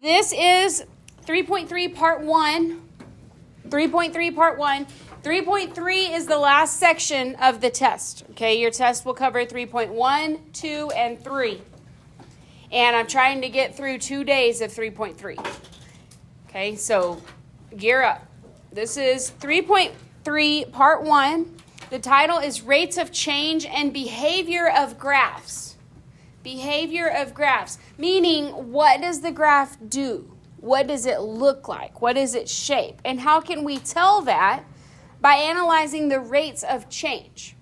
This is 3.3 part 1. 3.3 part 1. 3.3 is the last section of the test. Okay, your test will cover 3.1, 2, and 3. And I'm trying to get through 2 days of 3.3. Okay, so gear up. This is 3.3 part 1. The title is Rates of Change and Behavior of Graphs. Behavior of graphs, meaning what does the graph do? What does it look like? What is its shape? And how can we tell that? By analyzing the rates of change.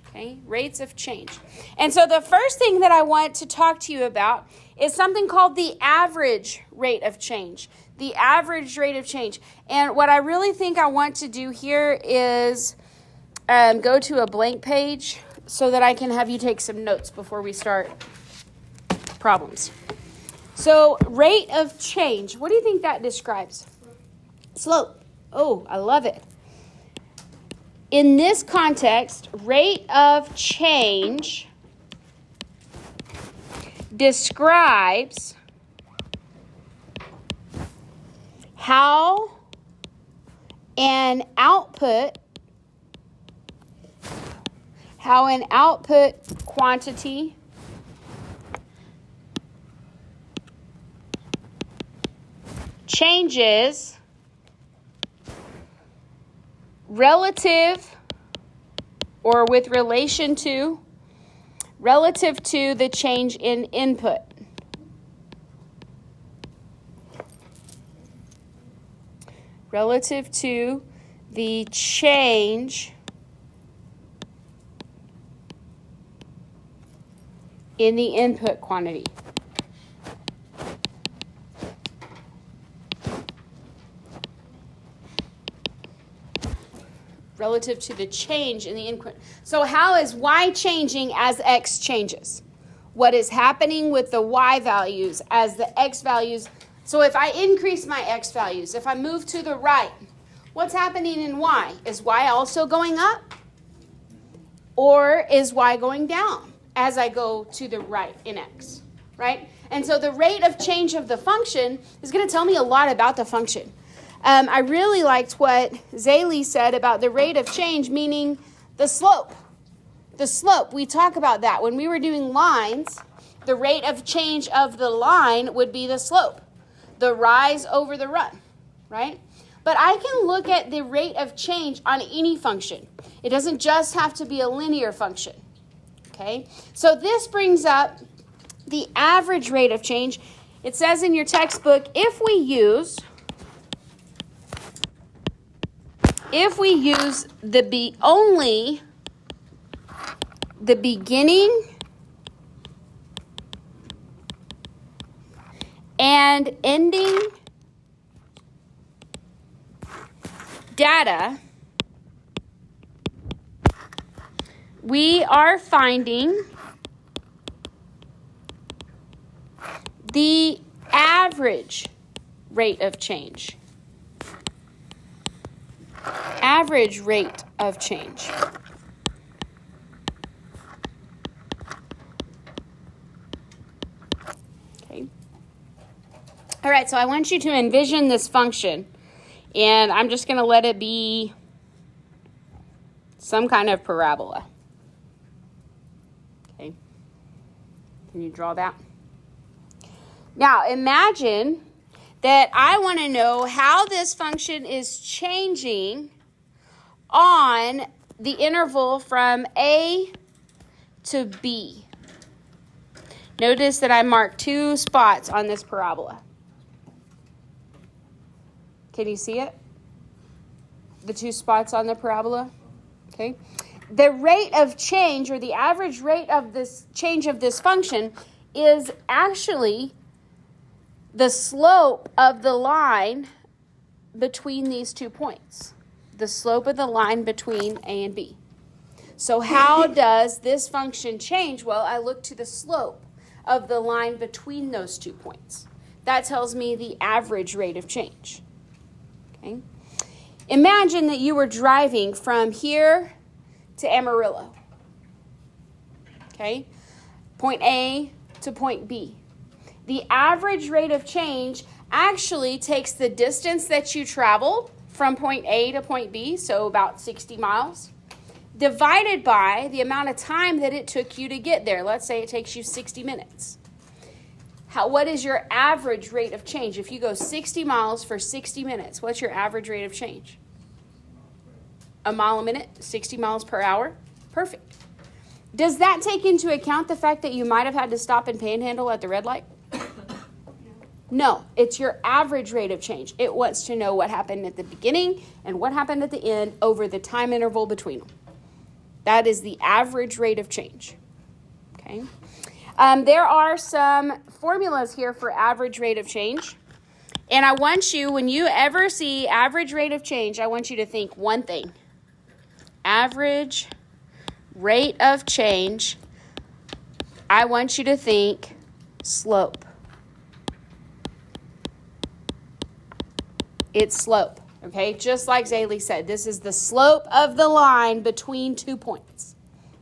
Okay, rates of change. And so the first thing that I want to talk to you about is something called the average rate of change. The average rate of change. And what I really think I want to do here is go to a blank page so that I can have you take some notes before we start problems. So rate of change. What do you think that describes? Slope. Oh, I love it. In this context, rate of change describes how an output quantity changes relative to the change in input. Relative to the change in the input quantity. Relative to the change in the input. So how is y changing as x changes? What is happening with the y values as the x values? So if I increase my x values, if I move to the right, what's happening in y? Is y also going up? Or is y going down as I go to the right in x, right? And so the rate of change of the function is going to tell me a lot about the function. I really liked what Zaylee said about the rate of change, meaning the slope. The slope, we talk about that. When we were doing lines, the rate of change of the line would be the slope, the rise over the run, right? But I can look at the rate of change on any function. It doesn't just have to be a linear function, okay? So this brings up the average rate of change. It says in your textbook, if we use only the beginning and ending data, we are finding the average rate of change. Average rate of change. Okay. All right, so I want you to envision this function, and I'm just going to let it be some kind of parabola. Okay. Can you draw that? Now, imagine that I want to know how this function is changing on the interval from A to B. Notice that I marked 2 spots on this parabola. Can you see it? The 2 spots on the parabola? Okay. The rate of change, or the average rate of this change of this function, is actually the slope of the line between these 2 points. The slope of the line between A and B. So how does this function change? Well, I look to the slope of the line between those 2 points. That tells me the average rate of change. Okay. Imagine that you were driving from here to Amarillo. Okay. Point A to point B. The average rate of change actually takes the distance that you traveled from point A to point B, so about 60 miles, divided by the amount of time that it took you to get there. Let's say it takes you 60 minutes. What is your average rate of change? If you go 60 miles for 60 minutes, what's your average rate of change? A mile a minute, 60 miles per hour. Perfect. Does that take into account the fact that you might have had to stop and panhandle at the red light? No, it's your average rate of change. It wants to know what happened at the beginning and what happened at the end over the time interval between them. That is the average rate of change. Okay. There are some formulas here for average rate of change. And I want you, when you ever see average rate of change, I want you to think one thing. Average rate of change, I want you to think slope. It's slope, okay? Just like Zaylee said, this is the slope of the line between 2 points.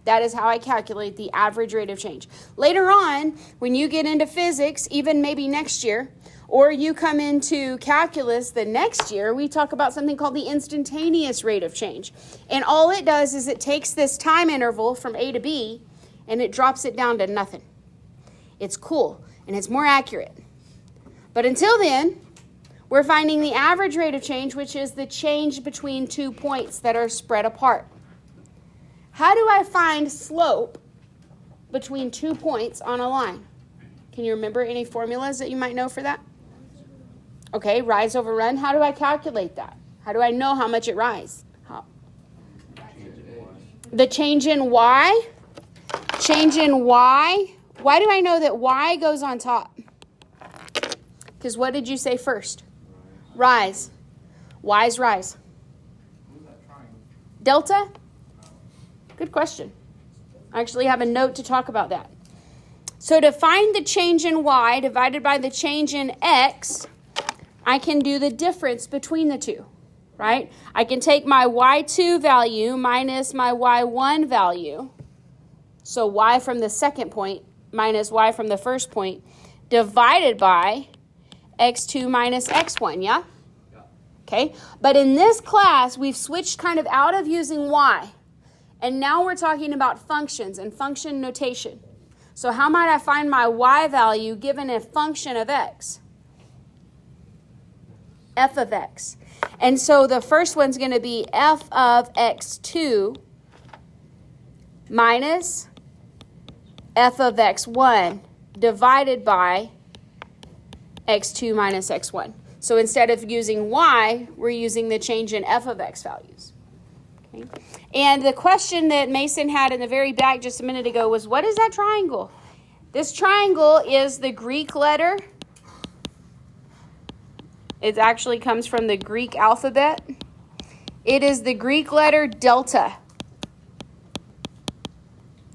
That is how I calculate the average rate of change. Later on, when you get into physics, even maybe next year, or you come into calculus the next year, we talk about something called the instantaneous rate of change. And all it does is it takes this time interval from A to B and it drops it down to nothing. It's cool and it's more accurate. But until then, we're finding the average rate of change, which is the change between 2 points that are spread apart. How do I find slope between 2 points on a line? Can you remember any formulas that you might know for that? Okay, rise over run. How do I calculate that? How do I know how much it rises? How? The change in y? Change in y? Why do I know that y goes on top? Because what did you say first? Rise. Y's rise. Delta? Good question. I actually have a note to talk about that. So to find the change in y divided by the change in x, I can do the difference between the two, right? I can take my y2 value minus my y1 value. So y from the second point minus y from the first point divided by x2 minus x1, yeah? Okay, but in this class, we've switched kind of out of using y. And now we're talking about functions and function notation. So how might I find my y value given a function of x? F of x. And so the first one's going to be f of x2 minus f of x1 divided by x2 minus x1. So instead of using y, we're using the change in f of x values. Okay. And the question that Mason had in the very back just a minute ago was, what is that triangle? This triangle is the Greek letter. It actually comes from the Greek alphabet. It is the Greek letter delta.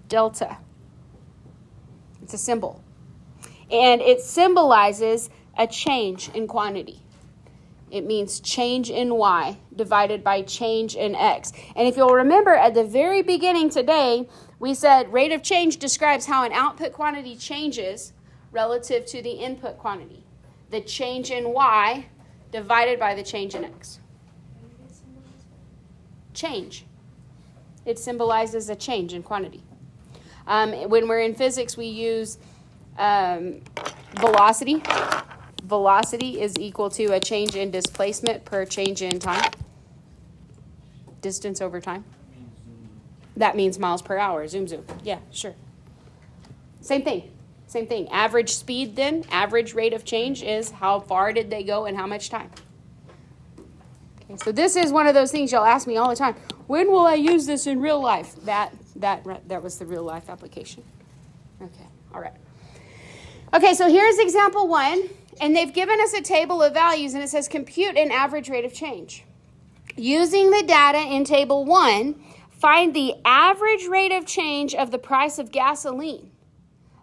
Delta. It's a symbol. And it symbolizes a change in quantity. It means change in y divided by change in x. And if you'll remember at the very beginning today, we said rate of change describes how an output quantity changes relative to the input quantity. The change in y divided by the change in x. Change. It symbolizes a change in quantity. When we're in physics, we use velocity. Velocity is equal to a change in displacement per change in time. Distance over time. That means miles per hour. Zoom, zoom. Yeah, sure. Same thing. Same thing. Average speed then, average rate of change is how far did they go and how much time. Okay, so this is one of those things y'all ask me all the time. When will I use this in real life? That was the real life application. Okay, all right. Okay, so here's example 1. And they've given us a table of values, and it says compute an average rate of change. Using the data in table 1, find the average rate of change of the price of gasoline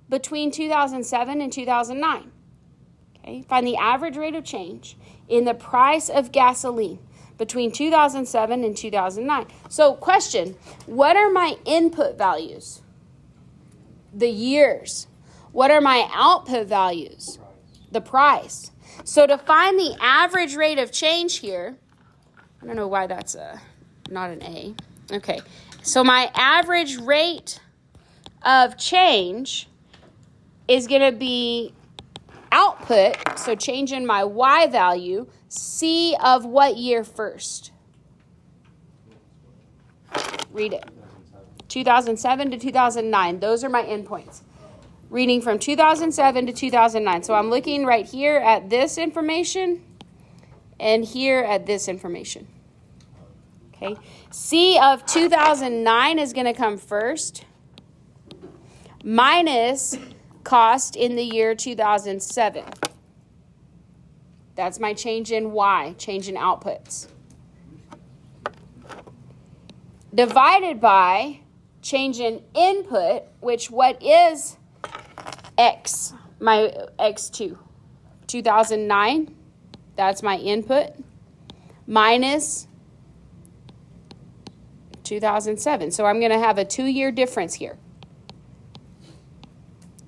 between 2007 and 2009. Okay, find the average rate of change in the price of gasoline between 2007 and 2009. So question, what are my input values? The years. What are my output values? The price. So to find the average rate of change here, I don't know why that's not an A. Okay, so my average rate of change is going to be output, so change in my Y value, C of what year first? Read it. 2007 to 2009. Those are my endpoints. Reading from 2007 to 2009. So I'm looking right here at this information and here at this information. Okay. C of 2009 is going to come first, minus cost in the year 2007. That's my change in Y, change in outputs. Divided by change in input, which what is X, my X2, 2009, that's my input, minus 2007. So I'm going to have a 2-year difference here.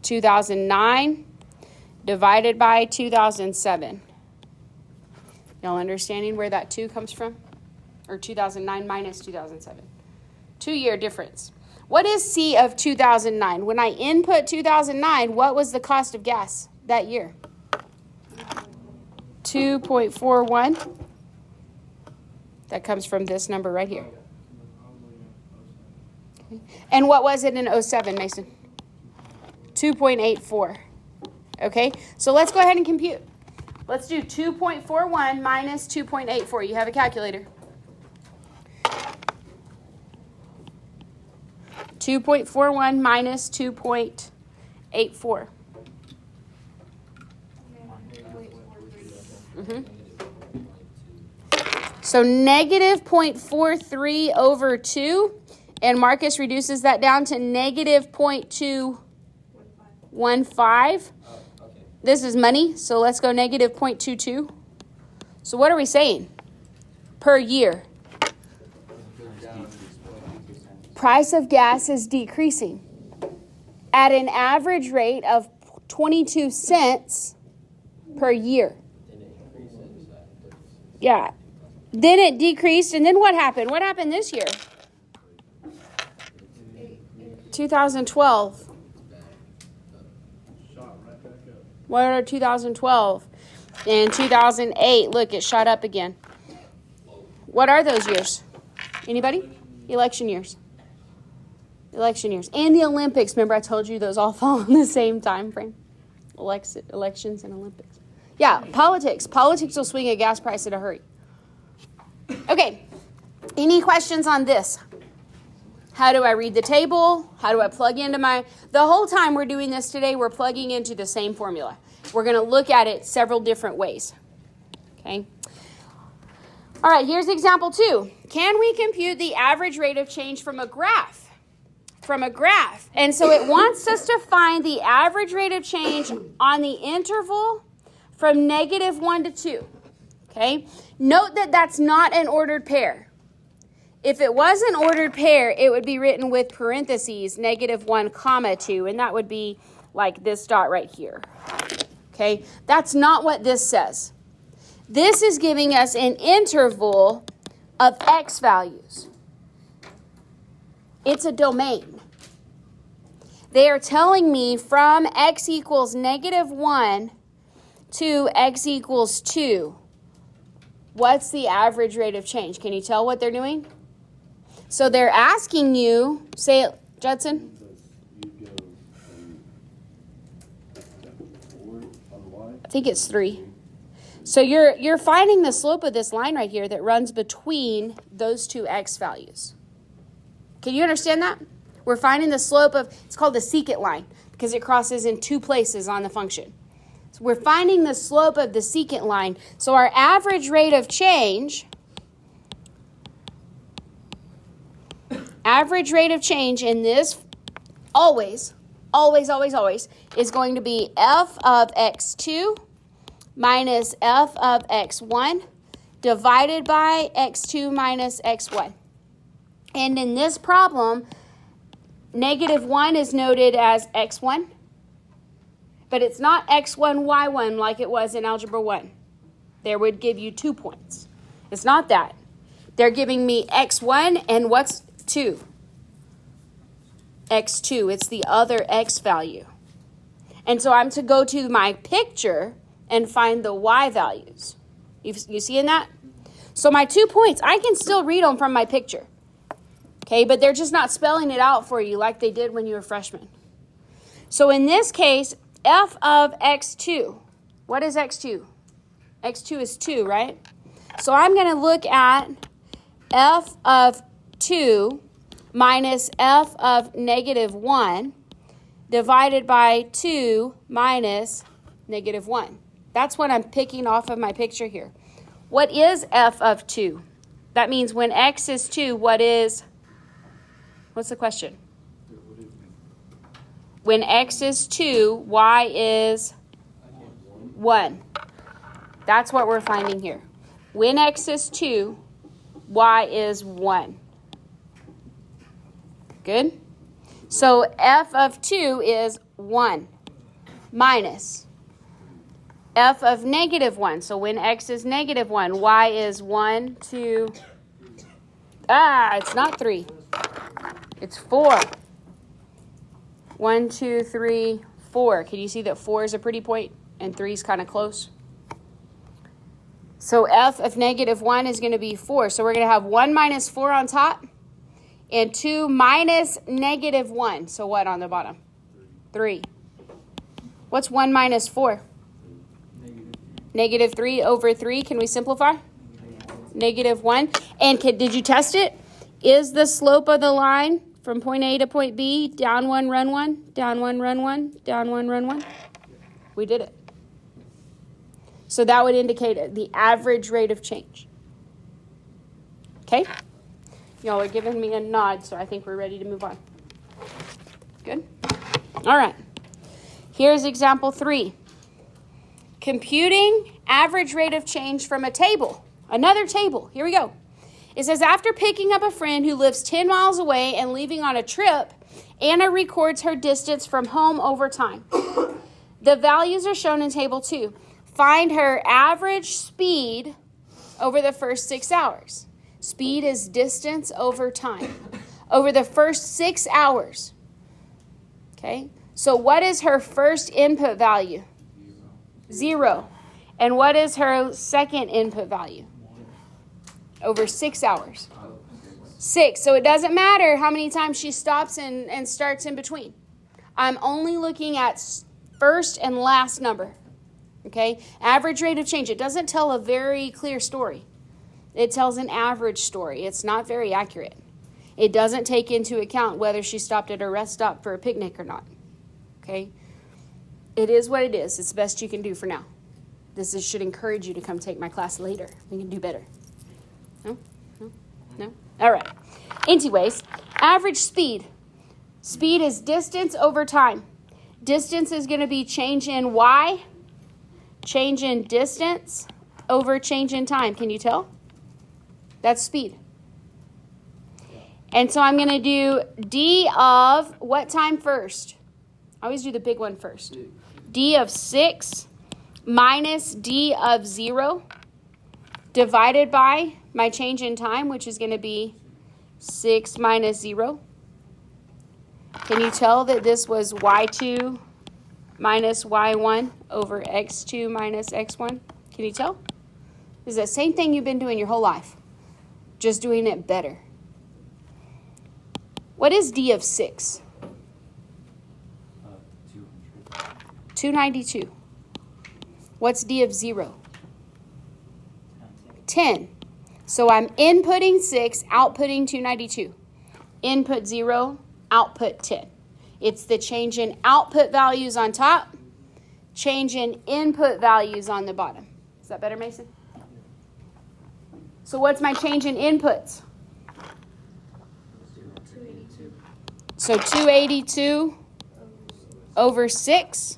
2009 divided by 2007. Y'all understanding where that 2 comes from? Or 2009 minus 2007. 2-year difference. What is C of 2009? When I input 2009, what was the cost of gas that year? 2.41. That comes from this number right here. Okay. And what was it in 07, Mason? 2.84. Okay, so let's go ahead and compute. Let's do 2.41 minus 2.84. You have a calculator. 2.41 minus 2.84. So negative 0.43 over 2, and Marcus reduces that down to negative 0.215. This is money, so let's go negative 0.22. So what are we saying? Per year. Price of gas is decreasing at an average rate of 22 cents per year. Yeah. Then it decreased, and then what happened? What happened this year? 2012. What are 2012? And 2008, look, it shot up again. What are those years? Anybody? Election years. Election years. And the Olympics. Remember I told you those all fall in the same time frame? Elections and Olympics. Yeah, politics. Politics will swing a gas price in a hurry. Okay. Any questions on this? How do I read the table? How do I plug into the whole time we're doing this today, we're plugging into the same formula. We're going to look at it several different ways. Okay. All right, here's example 2. Can we compute the average rate of change from a graph? And so it wants us to find the average rate of change on the interval from negative 1 to 2. Okay. Note that that's not an ordered pair. If it was an ordered pair, it would be written with parentheses, negative 1, comma 2, and that would be like this dot right here. Okay, that's not what this says. This is giving us an interval of x values. It's a domain. They are telling me from x equals negative 1 to x equals 2, what's the average rate of change? Can you tell what they're doing? So they're asking you, say it, Judson. I think it's 3. So you're finding the slope of this line right here that runs between those two x values. Can you understand that? We're finding the slope of, it's called the secant line because it crosses in 2 places on the function. So we're finding the slope of the secant line. So our average rate of change in this always is going to be f of x2 minus f of x1 divided by x2 minus x1. And in this problem, negative 1 is noted as x1 But it's not x1, y1 like it was in Algebra 1. They would give you 2 points. It's not that. They're giving me x1 and what's 2? x2. It's the other x value. And so I'm to go to my picture and find the y values. You seeing that? So my 2 points, I can still read them from my picture. Okay, but they're just not spelling it out for you like they did when you were freshmen. So in this case, f of x2. What is x2? x2 is 2, right? So I'm going to look at f of 2 minus f of negative 1 divided by 2 minus negative 1. That's what I'm picking off of my picture here. What is f of 2? That means when x is 2, what's the question? When x is 2, y is 1. That's what we're finding here. When x is 2, y is 1. Good? So f of 2 is 1 minus f of negative 1. So when x is negative 1, y is 1, 2. It's not 3. It's 4. 1, 2, 3, 4. Can you see that 4 is a pretty point and 3 is kind of close? So f of negative 1 is going to be 4. So we're going to have 1 minus 4 on top and 2 minus negative 1. So what on the bottom? 3. What's 1 minus 4? Negative 3 over 3. Can we simplify? Negative 1. And did you test it? Is the slope of the line from point A to point B down 1, run 1, down 1, run 1, down 1, run 1? We did it. So that would indicate the average rate of change. Okay? Y'all are giving me a nod, so I think we're ready to move on. Good? All right. Here's example 3. Computing average rate of change from a table. Another table. Here we go. It says, after picking up a friend who lives 10 miles away and leaving on a trip, Anna records her distance from home over time. The values are shown in table 2. Find her average speed over the first 6 hours. Speed is distance over time. Over the first 6 hours. Okay? So what is her first input value? 0. And what is her second input value? Over 6 hours. 6. So it doesn't matter how many times she stops and starts in between. I'm only looking at first and last number. Okay? Average rate of change. It doesn't tell a very clear story. It tells an average story. It's not very accurate. It doesn't take into account whether she stopped at a rest stop for a picnic or not. Okay? It is what it is. It's the best you can do for now. Should encourage you to come take my class later. We can do better. No? No? No? All right. Anyways, average speed. Speed is distance over time. Distance is going to be change in y, change in distance over change in time. Can you tell? That's speed. And so I'm going to do d of what time first? I always do the big one first. D of 6 minus d of 0 divided by my change in time, which is going to be 6 minus 0. Can you tell that this was y2 minus y1 over x2 minus x1? Can you tell? It's the same thing you've been doing your whole life, just doing it better. What is d of 6? 292. What's d of 0? 10. So I'm inputting 6, outputting 292. Input 0, output 10. It's the change in output values on top, change in input values on the bottom. Is that better, Mason? So what's my change in inputs? 282. So 282 over 6.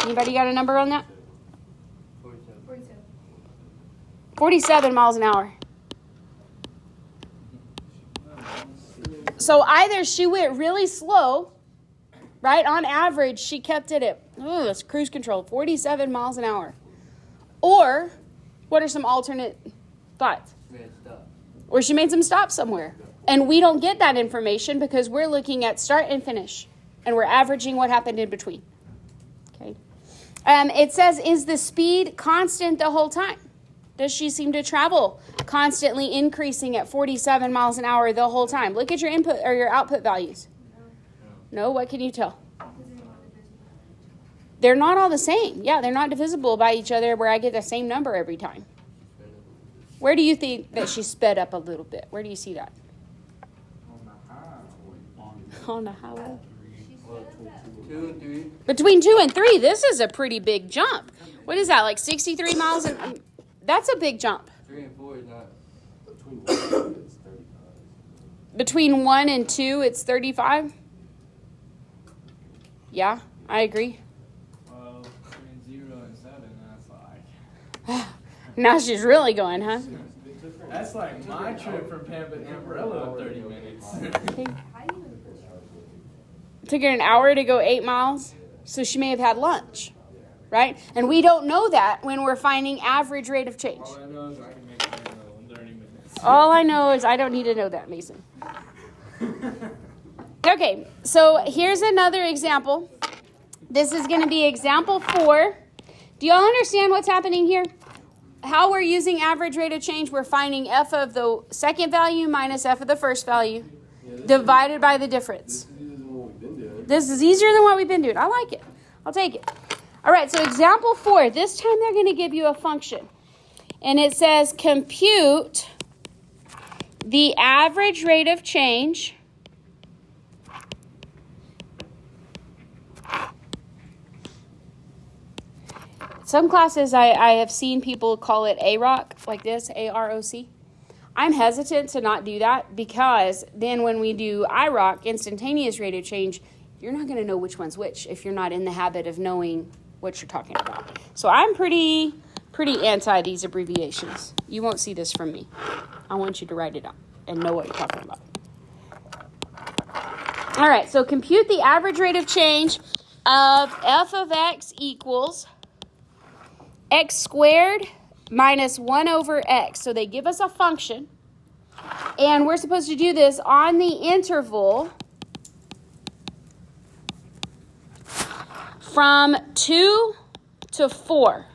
Anybody got a number on that? 47. 47 miles an hour. So either she went really slow right? On average, she kept it at, it's cruise control, 47 miles an hour. Or, what are some alternate thoughts? Man, stop. Or she made some stops somewhere. And we don't get that information because we're looking at start and finish. And we're averaging what happened in between. Okay. It says, is the speed constant the whole time? Does she seem to travel constantly increasing at 47 miles an hour the whole time? Look at your input or your output values. No, what can you tell? They're not all the same. Yeah, they're not divisible by each other where I get the same number every time. Where do you think that she sped up a little bit? Where do you see that? On the highway. 2 and 3. Between 2 and 3, this is a pretty big jump. What is that, like 63 miles? That's a big jump. 3 and 4 is not. Between 1 and 2, it's 35? Yeah, I agree. Well, between 0 and 7, that's like... Now she's really going, huh? That's like my trip from Pampa to Amarillo in 30 minutes. It took her an hour to go 8 miles, so she may have had lunch, right? And we don't know that when we're finding average rate of change. All I know is I can make Amarillo in 30 minutes. All I know is I don't need to know that, Mason. Okay, so here's another example. This is going to be example 4. Do y'all understand what's happening here? How we're using average rate of change, we're finding f of the second value minus f of the first value divided by the difference. This is easier than what we've been doing. I like it. I'll take it. All right, so example 4. This time they're going to give you a function. And it says compute the average rate of change some classes I have seen people call it AROC, like this, AROC. I'm hesitant to not do that because then when we do IROC, instantaneous rate of change, you're not going to know which one's which if you're not in the habit of knowing what you're talking about. So I'm pretty anti these abbreviations. You won't see this from me. I want you to write it out and know what you're talking about. All right, so compute the average rate of change of f of x equals x squared minus 1 over x. So they give us a function, and we're supposed to do this on the interval from 2 to 4.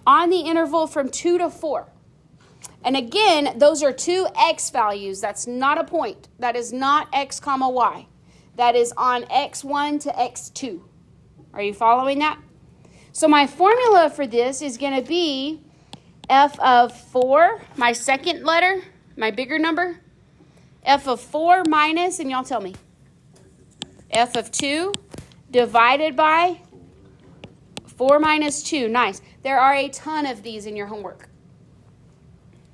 On the interval from 2 to 4. And again, those are two x values. That's not a point. That is not x comma y. That is on x1 to x2. Are you following that? So my formula for this is going to be f of 4, my second letter, my bigger number, f of 4 minus, and y'all tell me, f of 2 divided by 4 minus 2. Nice. There are a ton of these in your homework.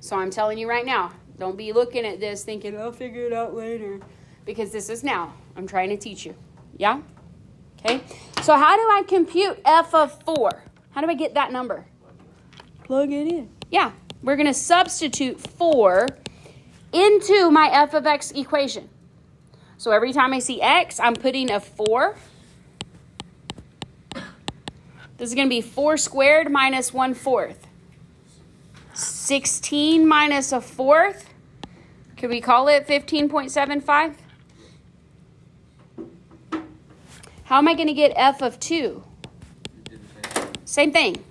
So I'm telling you right now, don't be looking at this thinking, I'll figure it out later, because this is now. I'm trying to teach you. Yeah? Okay, so how do I compute f of 4? How do I get that number? Plug it in. Yeah, we're going to substitute 4 into my f of x equation. So every time I see x, I'm putting a 4. This is going to be 4 squared minus 1/4. 16 minus 1/4. Could we call it 15.75? How am I going to get f of 2? Same thing.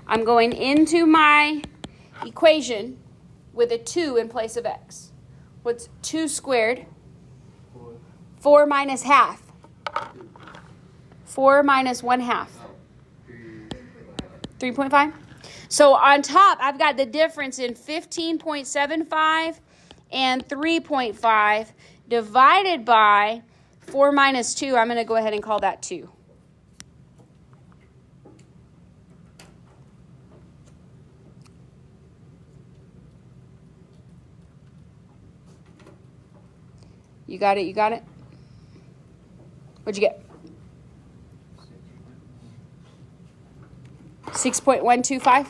I'm going into my equation with a 2 in place of x. What's 2 squared? 4 minus half. 4 minus 1/2. 3.5? So on top, I've got the difference in 15.75 and 3.5 divided by 4 minus 2, I'm going to go ahead and call that 2. You got it? You got it? What'd you get? 6.125?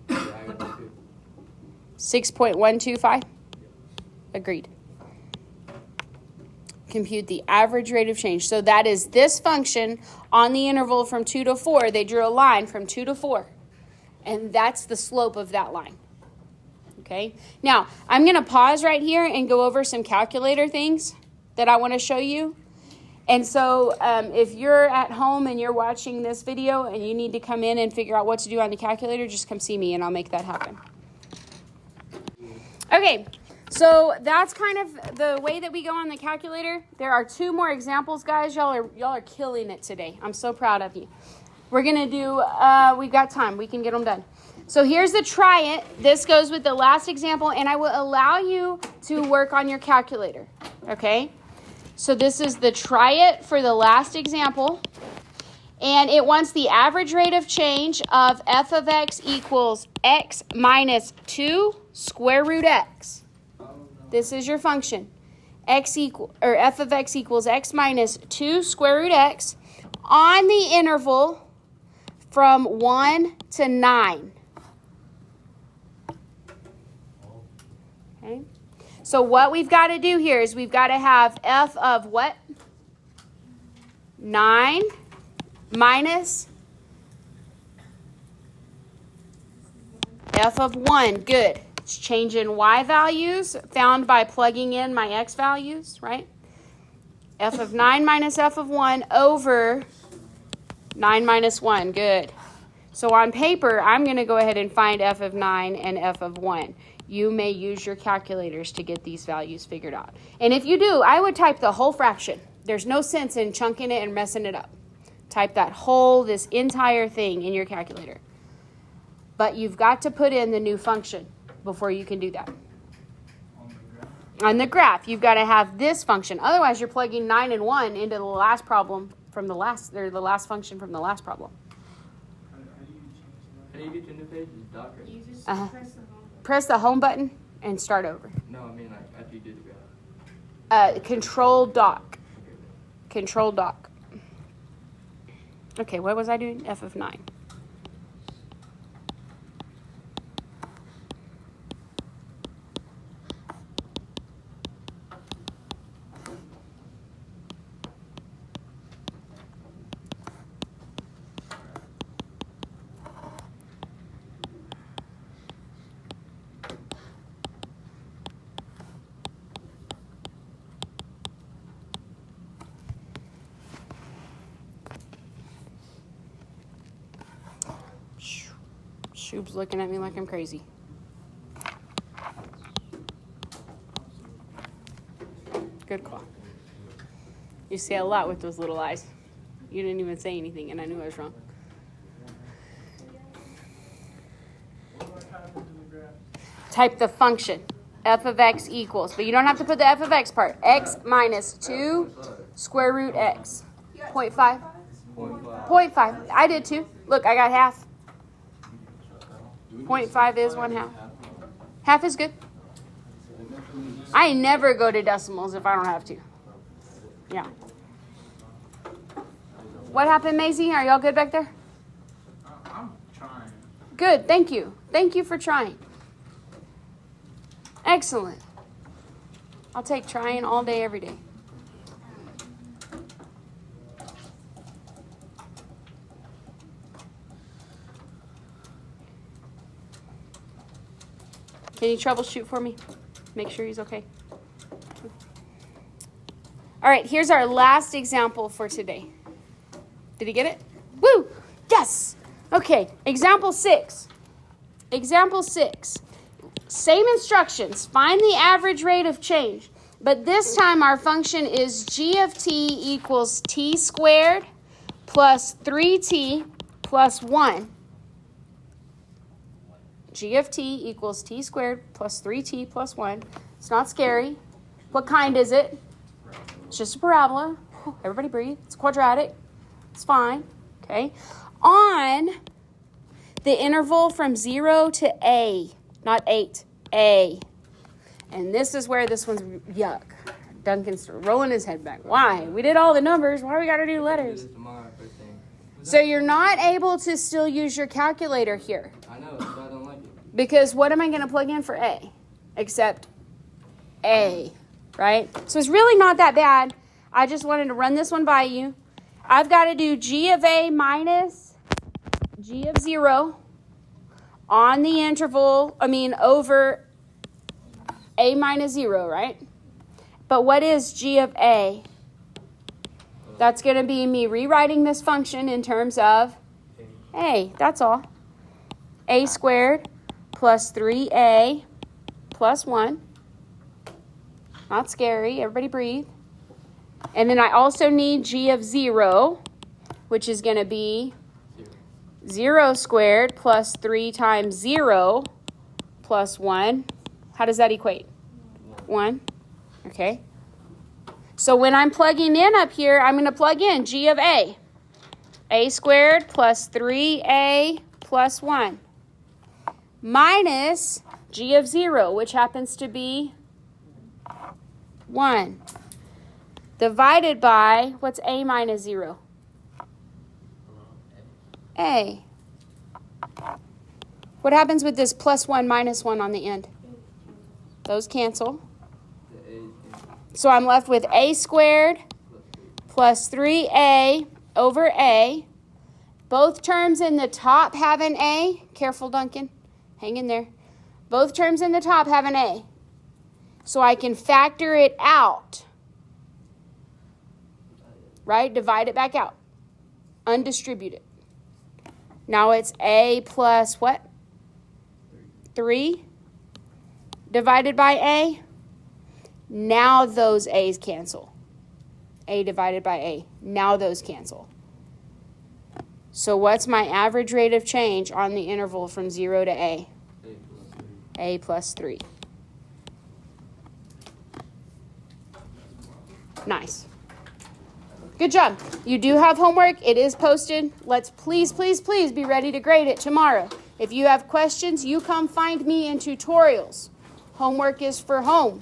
Yeah, I got 2. 6.125? Agreed. Compute the average rate of change. So that is this function on the interval from 2 to 4. They drew a line from 2 to 4. And that's the slope of that line. Okay? Now, I'm going to pause right here and go over some calculator things that I want to show you. And so if you're at home and you're watching this video and you need to come in and figure out what to do on the calculator, just come see me and I'll make that happen. Okay. So that's kind of the way that we go on the calculator. There are 2 more examples, guys. Y'all are killing it today. I'm so proud of you. We're going to do, we've got time. We can get them done. So here's the try it. This goes with the last example, and I will allow you to work on your calculator. Okay? So this is the try it for the last example. And it wants the average rate of change of f of x equals x minus 2 square root x. This is your function. F of x equals x minus 2 square root x on the interval from 1 to 9. Okay. So what we've got to do here is we've got to have f of what? 9 minus f of 1. Good. It's changing y values found by plugging in my x values, right? F of 9 minus f of 1 over 9 minus 1. Good. So on paper, I'm going to go ahead and find f of 9 and f of 1. You may use your calculators to get these values figured out. And if you do, I would type the whole fraction. There's no sense in chunking it and messing it up. Type this entire thing in your calculator. But you've got to put in the new function before you can do that. On the graph, you've got to have this function. Otherwise, you're plugging 9 and 1 into the last problem from the last function from the last problem. How do you get to a new page? Is doc right? You just Press the home button and start over. No, I mean like after you did the graph. Control dock. Control dock. Okay, what was I doing? F of 9. Shoop's looking at me like I'm crazy. Good call. You say a lot with those little eyes. You didn't even say anything, and I knew I was wrong. Type the function. F of x equals, but you don't have to put the f of x part. X minus 2 square root x. 0.5. 0.5. I did too. Look, I got half. 0.5 is 1/2. Half is good. I never go to decimals if I don't have to. Yeah. What happened, Maisie? Are y'all good back there? I'm trying. Good. Thank you. Thank you for trying. Excellent. I'll take trying all day, every day. Can you troubleshoot for me? Make sure he's okay. All right, here's our last example for today. Did he get it? Woo! Yes! Okay, example 6. Example 6. Same instructions. Find the average rate of change. But this time our function is g of t equals t squared plus 3t plus 1. G of t equals t squared plus 3t plus 1. It's not scary. What kind is it? It's just a parabola. Everybody breathe. It's quadratic. It's fine. Okay. On the interval from 0 to a, not 8, a. And this is where this one's yuck. Duncan's rolling his head back. Why? We did all the numbers. Why we got to do letters? This is tomorrow first thing. So you're not able to still use your calculator here. I know, but I don't like it. Because what am I going to plug in for A? Except A, right? So it's really not that bad. I just wanted to run this one by you. I've got to do G of A minus G of 0 on the interval, over A minus 0, right? But what is G of A? That's going to be me rewriting this function in terms of A. That's all. A squared plus 3A plus 1. Not scary. Everybody breathe. And then I also need G of 0, which is going to be 0 squared plus 3 times 0 plus 1. How does that equate? 1. Okay. So when I'm plugging in up here, I'm going to plug in G of A. A squared plus 3A plus 1. Minus G of 0, which happens to be 1. Divided by, what's A minus 0? A. What happens with this plus 1 minus 1 on the end? Those cancel. So I'm left with A squared plus 3A over A. Both terms in the top have an A. Careful, Duncan. Hang in there. Both terms in the top have an A. So I can factor it out. Right? Divide it back out. Undistribute it. Now it's A plus what? 3 divided by A. Now those A's cancel. A divided by A. Now those cancel. So what's my average rate of change on the interval from 0 to A? A plus 3. Nice. Good job. You do have homework. It is posted. Let's please, please, please be ready to grade it tomorrow. If you have questions, you come find me in tutorials. Homework is for home.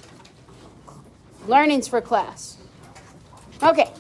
Learning's for class. Okay.